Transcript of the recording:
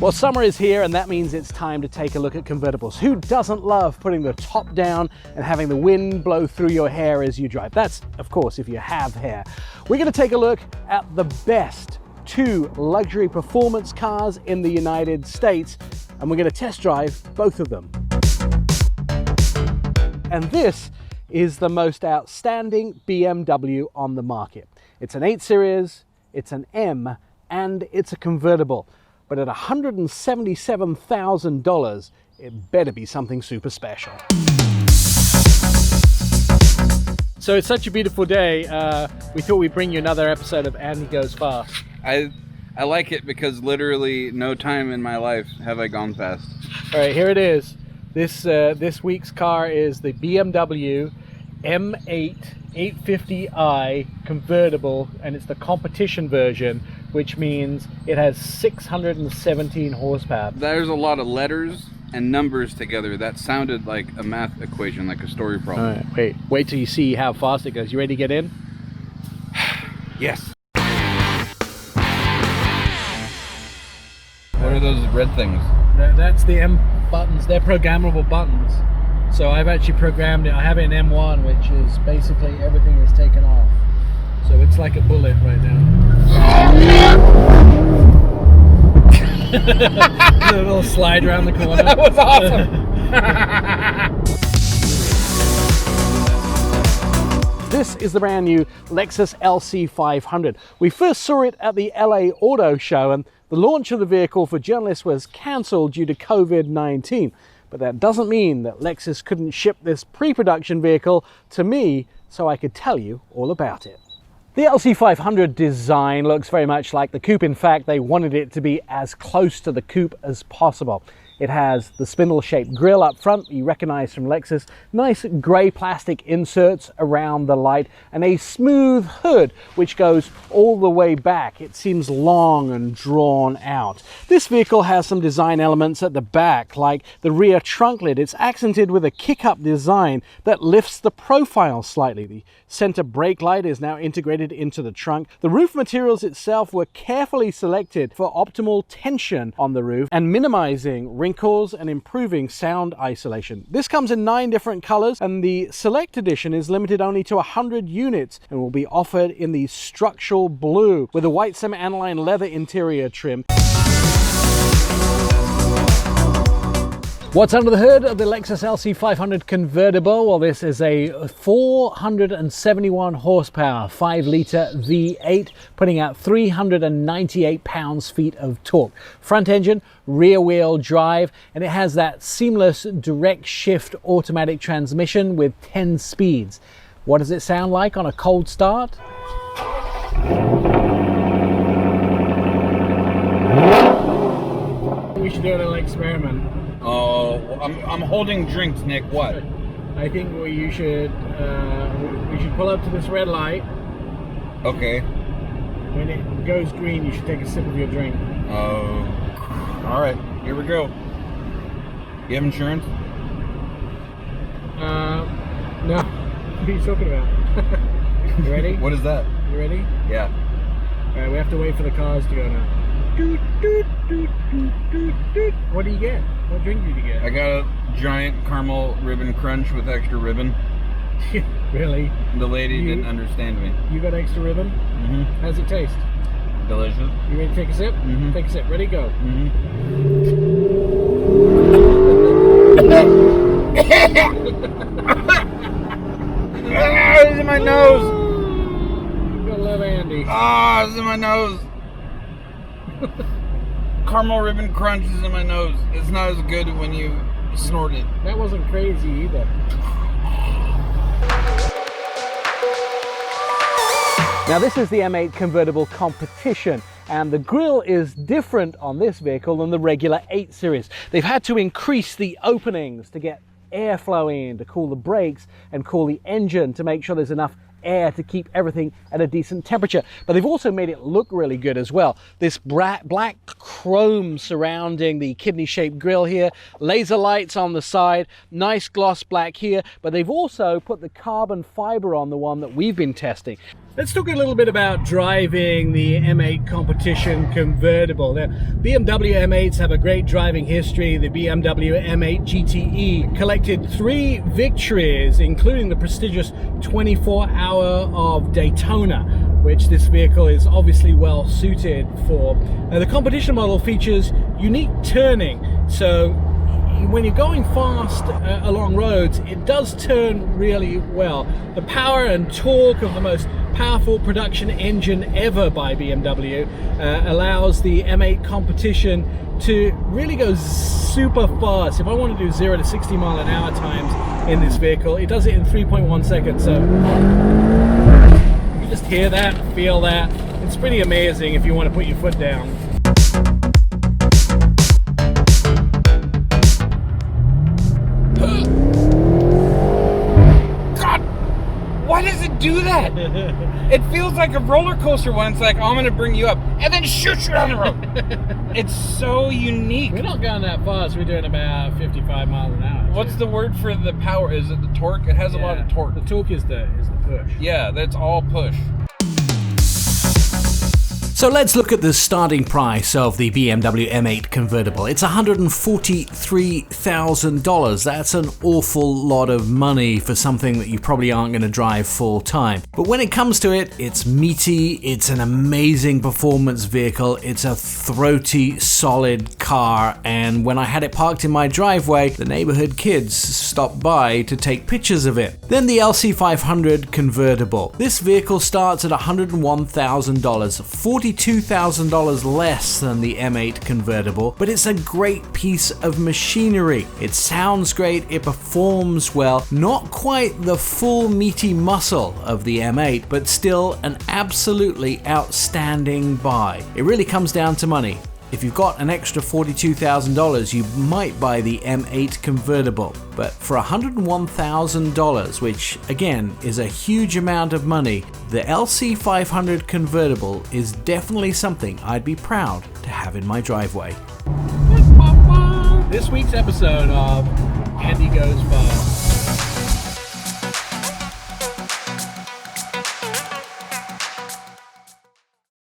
Well, summer is here, and that means it's time to take a look at convertibles. Who doesn't love putting the top down and having the wind blow through your hair as you drive? That's, of course, if you have hair. We're going to take a look at the best 2 luxury performance cars in the United States, and we're going to test drive both of them. And this is the most outstanding BMW on the market. It's an 8 Series, it's an M, and it's a convertible. But at $177,000, it better be something super special. So it's such a beautiful day, we thought we'd bring you another episode of Andy Goes Fast. I like it because literally no time in my life have I gone fast. All right, here it is. This week's car is the BMW M8 850i convertible, and it's the competition version, which means it has 617 horsepower. There's a lot of letters and numbers together. That sounded like a math equation, like a story problem. All right, wait till you see how fast it goes. You ready to get in? Yes. What are those red things? That's the M buttons. They're programmable buttons. So I've actually programmed it. I have it in M1, which is basically everything is taken off. So it's like a bullet right now. A little slide around the corner. That was awesome. This is the brand new Lexus LC500. We first saw it at the LA Auto Show, and the launch of the vehicle for journalists was cancelled due to COVID-19. But that doesn't mean that Lexus couldn't ship this pre-production vehicle to me so I could tell you all about it. The LC500 design looks very much like the coupe. In fact, they wanted it to be as close to the coupe as possible. It has the spindle-shaped grille up front, you recognize from Lexus, nice grey plastic inserts around the light, and a smooth hood which goes all the way back. It seems long and drawn out. This vehicle has some design elements at the back, like the rear trunk lid. It's accented with a kick-up design that lifts the profile slightly. The center brake light is now integrated into the trunk. The roof materials itself were carefully selected for optimal tension on the roof and minimizing wrinkles and improving sound isolation. This comes in 9 different colors, and the Select Edition is limited only to 100 units and will be offered in the structural blue with a white semi-aniline leather interior trim. What's under the hood of the Lexus LC500 convertible? Well, this is a 471 horsepower 5-litre V8, putting out 398 pounds-feet of torque. Front engine, rear wheel drive, and it has that seamless direct shift automatic transmission with 10 speeds. What does it sound like on a cold start? We should do a little experiment. Oh, I'm holding drinks, Nick. What? I think we should pull up to this red light. Okay. When it goes green, you should take a sip of your drink. Oh. All right. Here we go. You have insurance? No. What are you talking about? You ready? What is that? You ready? Yeah. All right. We have to wait for the cars to go now. Doot, doot, doot, doot, doot, doot. What do you get? What drink did you get? I got a giant caramel ribbon crunch with extra ribbon. Really? The lady didn't understand me. You got extra ribbon? Mm-hmm. How's it taste? Delicious. You ready to take a sip? Mm-hmm. Take a sip. Ready, go. Mm-hmm. It's in my nose. You gotta love Andy. Ah, it's in my nose. Caramel ribbon crunch is in my nose. It's not as good when you snort it. That wasn't crazy either. Now this is the M8 convertible competition, and the grille is different on this vehicle than the regular 8 Series. They've had to increase the openings to get airflow in, to cool the brakes and cool the engine, to make sure there's enough air to keep everything at a decent temperature. But they've also made it look really good as well. This black chrome surrounding the kidney-shaped grille here, laser lights on the side, nice gloss black here, but they've also put the carbon fiber on the one that we've been testing. Let's talk a little bit about driving the M8 competition convertible. Now, BMW M8s have a great driving history. The BMW M8 GTE collected 3 victories, including the prestigious 24-hour of Daytona, which this vehicle is obviously well suited for. The competition model features unique turning, so when you're going fast along roads, it does turn really well. The power and torque of the most powerful production engine ever by BMW allows the M8 competition to really go super fast. If I want to do 0 to 60 mile an hour times in this vehicle, it does it in 3.1 seconds. So you just hear that, feel that. It's pretty amazing if you want to put your foot down. Why does it do that? It feels like a roller coaster when it's like, oh, I'm going to bring you up and then shoot you down the road. It's so unique. We're not going that fast. We're doing about 55 miles an hour. What's the word for the power? Is it the torque? It has a lot of torque. The torque is the push. Yeah, that's all push. So let's look at the starting price of the BMW M8 convertible. It's $143,000. That's an awful lot of money for something that you probably aren't going to drive full time. But when it comes to it, it's meaty, it's an amazing performance vehicle, it's a throaty, solid car, and when I had it parked in my driveway, the neighborhood kids stopped by to take pictures of it. Then the LC500 convertible. This vehicle starts at $101,000, $42,000 less than the M8 convertible, but it's a great piece of machinery. It sounds great, it performs well, not quite the full meaty muscle of the M8, but still an absolutely outstanding buy. It really comes down to money. If you've got an extra $42,000, you might buy the M8 convertible. But for $101,000, which again is a huge amount of money, the LC500 convertible is definitely something I'd be proud to have in my driveway. This week's episode of Andy Goes Fast.